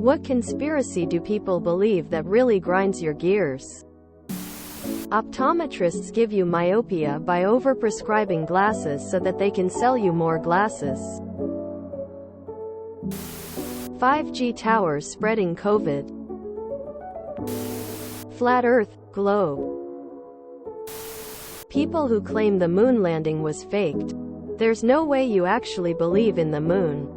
What conspiracy do people believe that really grinds your gears? Optometrists give you myopia by overprescribing glasses so that they can sell you more glasses. 5G towers spreading COVID. Flat Earth, globe. People who claim the moon landing was faked. There's no way you actually believe in the moon.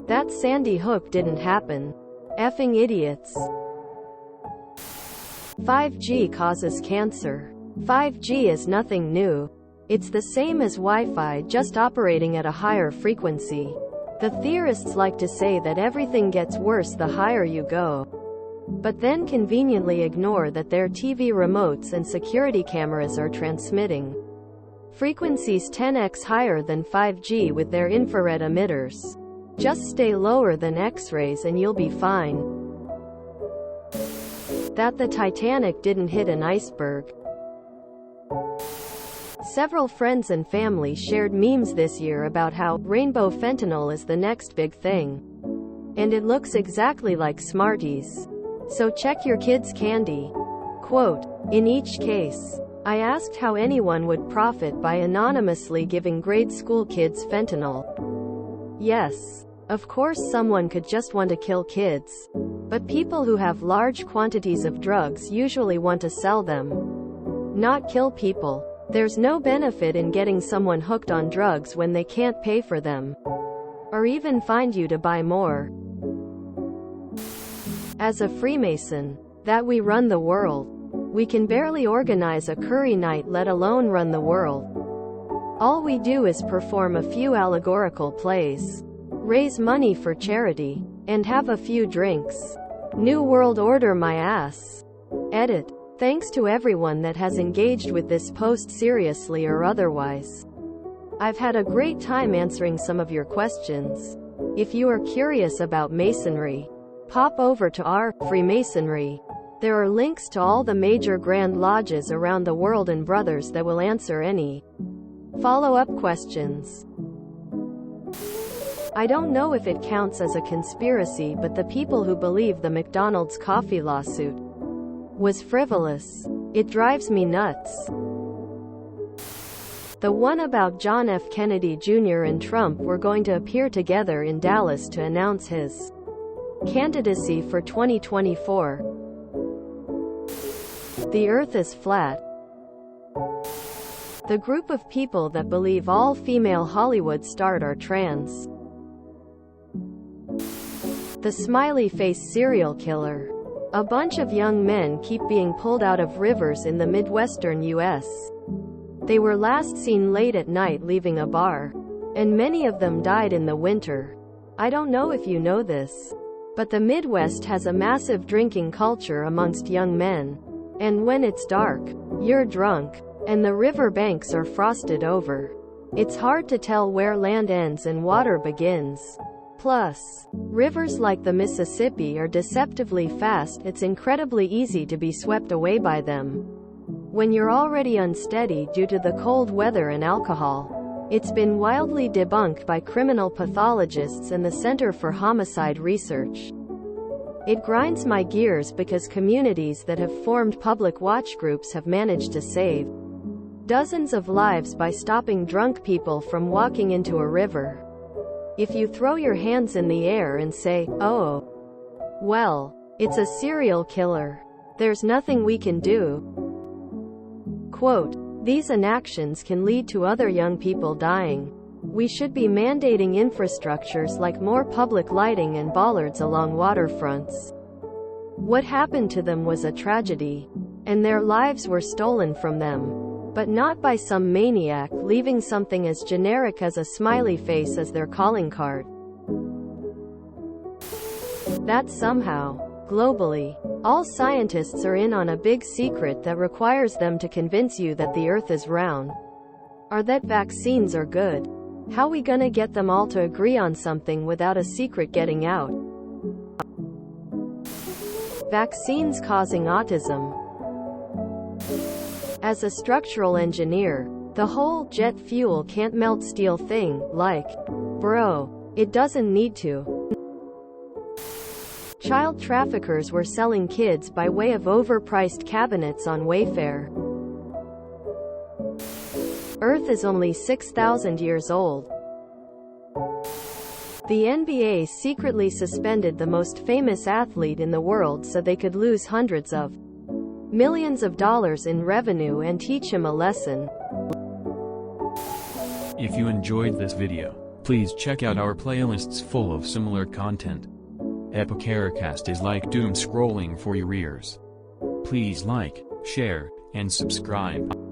That Sandy Hook didn't happen. Effing idiots. 5G causes cancer. 5G is nothing new. It's the same as Wi-Fi, just operating at a higher frequency. The theorists like to say that everything gets worse the higher you go, but then conveniently ignore that their TV remotes and security cameras are transmitting frequencies 10x higher than 5G with their infrared emitters. Just stay lower than X-rays and you'll be fine. That the Titanic didn't hit an iceberg. Several friends and family shared memes this year about how rainbow fentanyl is the next big thing. And it looks exactly like Smarties. So check your kids' candy. Quote, in each case, I asked how anyone would profit by anonymously giving grade school kids fentanyl. Yes, of course someone could just want to kill kids. But people who have large quantities of drugs usually want to sell them, not kill people. There's no benefit in getting someone hooked on drugs when they can't pay for them, or even find you to buy more. As a Freemason, that we run the world. We can barely organize a curry night, let alone run the world. All we do is perform a few allegorical plays, raise money for charity, and have a few drinks. New World Order my ass. Edit. Thanks to everyone that has engaged with this post seriously or otherwise. I've had a great time answering some of your questions. If you are curious about Masonry, pop over to our Freemasonry. There are links to all the major Grand Lodges around the world and brothers that will answer any follow-up questions. I don't know if it counts as a conspiracy, but the people who believe the McDonald's coffee lawsuit was frivolous. It drives me nuts. The one about John F. Kennedy Jr. and Trump were going to appear together in Dallas to announce his candidacy for 2024. The Earth is flat. The group of people that believe all female Hollywood stars are trans. The smiley face serial killer. A bunch of young men keep being pulled out of rivers in the Midwestern U.S. They were last seen late at night leaving a bar, and many of them died in the winter. I don't know if you know this, but the Midwest has a massive drinking culture amongst young men. And when it's dark, you're drunk, and the river banks are frosted over. It's hard to tell where land ends and water begins. Plus, rivers like the Mississippi are deceptively fast. It's incredibly easy to be swept away by them when you're already unsteady due to the cold weather and alcohol. It's been wildly debunked by criminal pathologists and the Center for Homicide Research. It grinds my gears because communities that have formed public watch groups have managed to save dozens of lives by stopping drunk people from walking into a river. If you throw your hands in the air and say, "Oh, well, it's a serial killer, there's nothing we can do." Quote, these inactions can lead to other young people dying. We should be mandating infrastructures like more public lighting and bollards along waterfronts. What happened to them was a tragedy, and their lives were stolen from them, but not by some maniac leaving something as generic as a smiley face as their calling card. That somehow, globally, all scientists are in on a big secret that requires them to convince you that the Earth is round, or that vaccines are good. How we gonna get them all to agree on something without a secret getting out? Vaccines causing autism. As a structural engineer, the whole jet fuel can't melt steel thing, like, bro, it doesn't need to. Child traffickers were selling kids by way of overpriced cabinets on Wayfair. Earth is only 6,000 years old. The NBA secretly suspended the most famous athlete in the world so they could lose hundreds of millions of dollars in revenue and teach him a lesson. If you enjoyed this video, please check out our playlists full of similar content. Epicaricast is like doom scrolling for your ears. Please like, share, and subscribe.